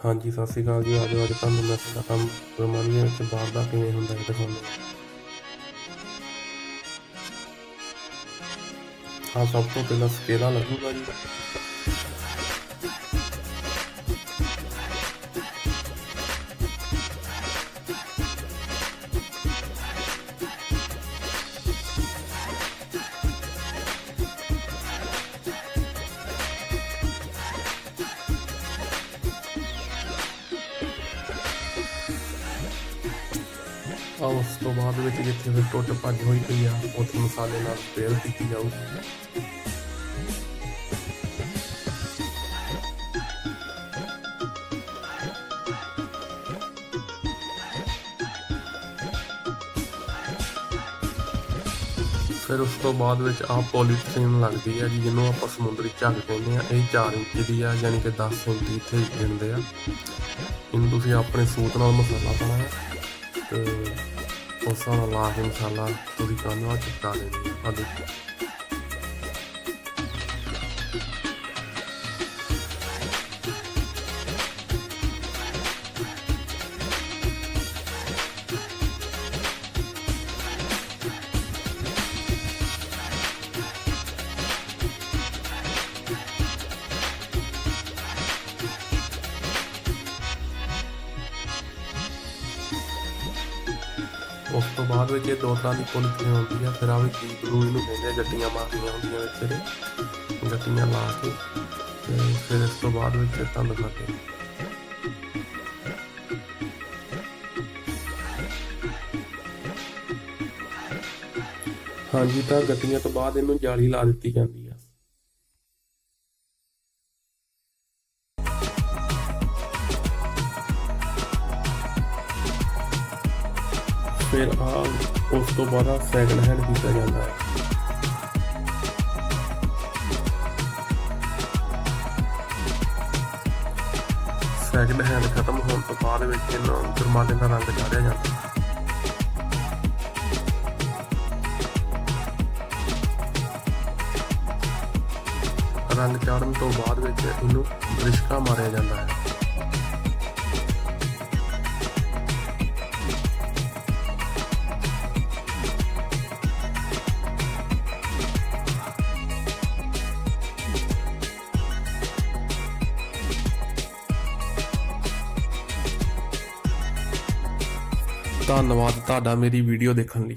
ਹਾਂਜੀ ਸਤਿ ਸ਼੍ਰੀ ਅਕਾਲ ਜੀ। ਅੱਜ ਤੁਹਾਨੂੰ ਮੈਂ ਸਾਡਾ ਕੰਮ ਰਮਾਨੀਆ ਵਿੱਚ ਬਾਹਰ ਦਾ ਕਿਵੇਂ ਹੁੰਦਾ ਹੈ ਦਿਖਾਉਂਦੇ ਹਾਂ। ਸਭ ਤੋਂ ਪਹਿਲਾਂ ਸਕੇਲਾ ਲੱਗੂਗਾ ਜੀ। ਉਸ ਤੋਂ ਬਾਅਦ ਵਿੱਚ ਜਿੱਥੇ ਫਿਰ ਟੁੱਟ ਭੱਜ ਹੋਈ ਪਈ ਆ ਉੱਥੇ ਮਸਾਲੇ ਨਾਲ ਸਪਰੇਅ ਕੀਤੀ ਜਾਊਗੀ। ਫਿਰ ਉਸ ਤੋਂ ਬਾਅਦ ਵਿੱਚ ਆਹ ਪੋਲੀਥੀਨ ਲੱਗਦੀ ਆ ਜੀ, ਜਿਹਨੂੰ ਆਪਾਂ ਸਮੁੰਦਰੀ ਝੱਗ ਕਹਿੰਦੇ ਆ। ਇਹ 4 ਇੰਚ ਦੀ ਆ, ਯਾਨੀ ਕਿ 10 ਸੈਂਟੀ ਇੱਥੇ ਗਿਣਦੇ ਆ। ਇਹਨੂੰ ਤੁਸੀਂ ਆਪਣੇ ਸੂਤ ਨਾਲ ਮਸਾਲਾ ਪਾਉਣਾ ਹੈ ਤੇ ਉਸ ਹਿਸਾਬ ਨਾਲ ਲਾ ਕੇ ਮਸਾਲਾ ਤੁਸੀਂ ਕਾਹਨੂੰ ਚਿਪਕਾ ਦੇਣੀ ਆ। ਆਹ ਦੇਖੋ ਉਸ ਤੋਂ ਬਾਅਦ ਵਿੱਚ ਇਹ 2 ਤਰ੍ਹਾਂ ਦੀ ਪੋਲੀਥੀਨ ਹੁੰਦੀ ਆ। ਫਿਰ ਆ ਵੀ ਗਲੂ ਇਹਨੂੰ ਕਹਿੰਦੇ ਆ, ਗੱਟੀਆਂ ਮਾਰਨੀਆਂ ਹੁੰਦੀਆਂ ਵਿੱਚ ਇਹਦੇ, ਗੱਟੀਆਂ ਲਾ ਕੇ ਤੇ ਫਿਰ ਇਸ ਤੋਂ ਬਾਅਦ ਵਿੱਚ ਤੁਹਾਨੂੰ ਦਿਖਾਉਂਦੇ ਹਾਂਜੀ। ਤਾਂ ਗੱਟੀਆਂ ਤੋਂ ਬਾਅਦ ਇਹਨੂੰ ਜਾਲੀ ਲਾ ਦਿੱਤੀ ਜਾਂਦੀ ਆ। ਫਿਰ ਉਸ ਤੋਂ ਬਾਅਦ ਸੈਕਿੰਡ ਹੈਂਡ ਕੀਤਾ ਜਾਂਦਾ ਹੈ। ਸੈਕਿੰਡ ਹੈਂਡ ਖਤਮ ਹੋਣ ਤੋਂ ਬਾਅਦ ਵਿੱਚ ਇਹਨੂੰ ਜੁਰਮਾਨੇ ਦਾ ਰੰਗ ਚਾੜਿਆ ਜਾਂਦਾ ਹੈ। ਰੰਗ ਚਾੜਨ ਤੋਂ ਬਾਅਦ ਵਿੱਚ ਇਹਨੂੰ ਬ੍ਰਿਸ਼ਕਾ ਮਾਰਿਆ ਜਾਂਦਾ ਹੈ। ਧੰਨਵਾਦ ਤੁਹਾਡਾ ਮੇਰੀ ਵੀਡੀਓ ਦੇਖਣ ਲਈ।